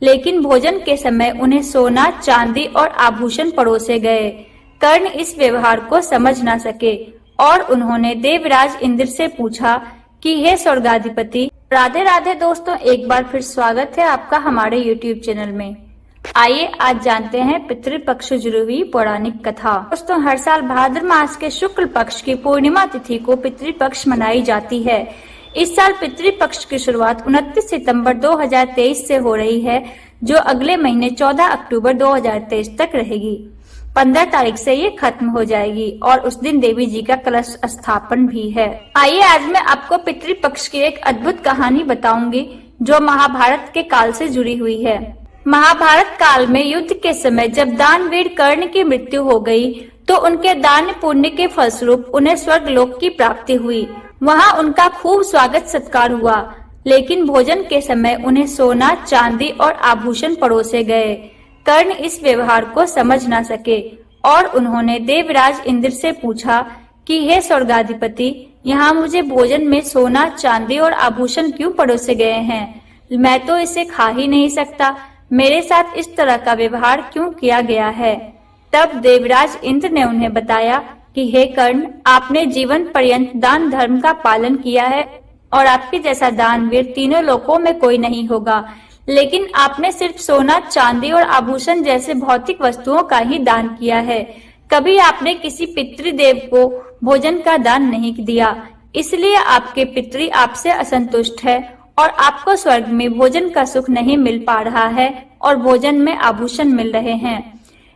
लेकिन भोजन के समय उन्हें सोना, चांदी और आभूषण परोसे गए। कर्ण इस व्यवहार को समझ न सके और उन्होंने देवराज इंद्र से पूछा कि हे स्वर्गाधिपति। राधे राधे दोस्तों, एक बार फिर स्वागत है आपका हमारे YouTube चैनल में। आइए आज जानते हैं पितृपक्ष से जुड़ी हुई पौराणिक कथा। दोस्तों, हर साल भाद्र मास के शुक्ल पक्ष की पूर्णिमा तिथि को पितृपक्ष मनाई जाती है। इस साल पितृपक्ष की शुरुआत 29 सितंबर 2023 से हो रही है, जो अगले महीने 14 अक्टूबर 2023 तक रहेगी। 15 तारीख से ये खत्म हो जाएगी और उस दिन देवी जी का कलश स्थापन भी है। आइए आज मैं आपको पितृपक्ष की एक अद्भुत कहानी बताऊंगी जो महाभारत के काल से जुड़ी हुई है। महाभारत काल में युद्ध के समय जब दानवीर कर्ण की मृत्यु हो गई, तो उनके दान पुण्य के फलस्वरूप उन्हें स्वर्गलोक की प्राप्ति हुई। वहां उनका खूब स्वागत सत्कार हुआ, लेकिन भोजन के समय उन्हें सोना, चांदी और आभूषण परोसे गए। कर्ण इस व्यवहार को समझ न सके और उन्होंने देवराज इंद्र से पूछा कि हे स्वर्गाधिपति, यहाँ मुझे भोजन में सोना, चांदी और आभूषण क्यों परोसे गए हैं? मैं तो इसे खा ही नहीं सकता। मेरे साथ इस तरह का व्यवहार क्यों किया गया है? तब देवराज इंद्र ने उन्हें बताया कि हे कर्ण, आपने जीवन पर्यंत दान धर्म का पालन किया है और आपके जैसा दानवीर तीनों लोकों में कोई नहीं होगा। लेकिन आपने सिर्फ सोना, चांदी और आभूषण जैसे भौतिक वस्तुओं का ही दान किया है। कभी आपने किसी पितृदेव को भोजन का दान नहीं दिया, इसलिए आपके पितृ आपसे असंतुष्ट है और आपको स्वर्ग में भोजन का सुख नहीं मिल पा रहा है और भोजन में आभूषण मिल रहे हैं।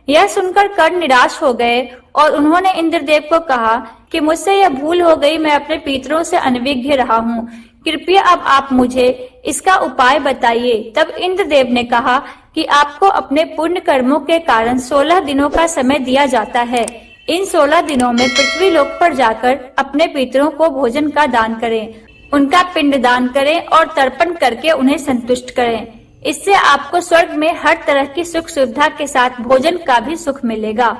यह सुनकर कर्ण निराश हो गए और उन्होंने इंद्रदेव को कहा कि मुझसे यह भूल हो गई, मैं अपने पितरों से अनभिज्ञ रहा हूँ। कृपया अब आप मुझे इसका उपाय बताइए। तब इंद्रदेव ने कहा कि आपको अपने पुण्य कर्मों के कारण 16 दिनों का समय दिया जाता है। इन 16 दिनों में पृथ्वी लोक पर जाकर अपने पितरों को भोजन का दान करें, उनका पिंड दान करें और तर्पण करके उन्हें संतुष्ट करें। इससे आपको स्वर्ग में हर तरह की सुख सुविधा के साथ भोजन का भी सुख मिलेगा।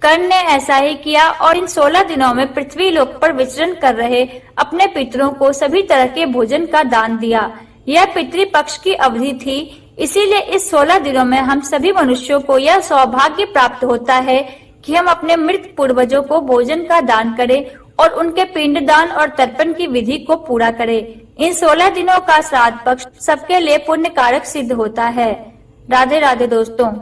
कर्ण ने ऐसा ही किया और इन 16 दिनों में पृथ्वी लोक पर विचरण कर रहे अपने पितरों को सभी तरह के भोजन का दान दिया। यह पितृपक्ष की अवधि थी, इसीलिए इस 16 दिनों में हम सभी मनुष्यों को यह सौभाग्य प्राप्त होता है कि हम अपने मृत पूर्वजों को भोजन का दान करें और उनके पिंडदान और तर्पण की विधि को पूरा करें। इन 16 दिनों का श्राद्ध पक्ष सबके लिए पुण्य कारक सिद्ध होता है। राधे राधे दोस्तों।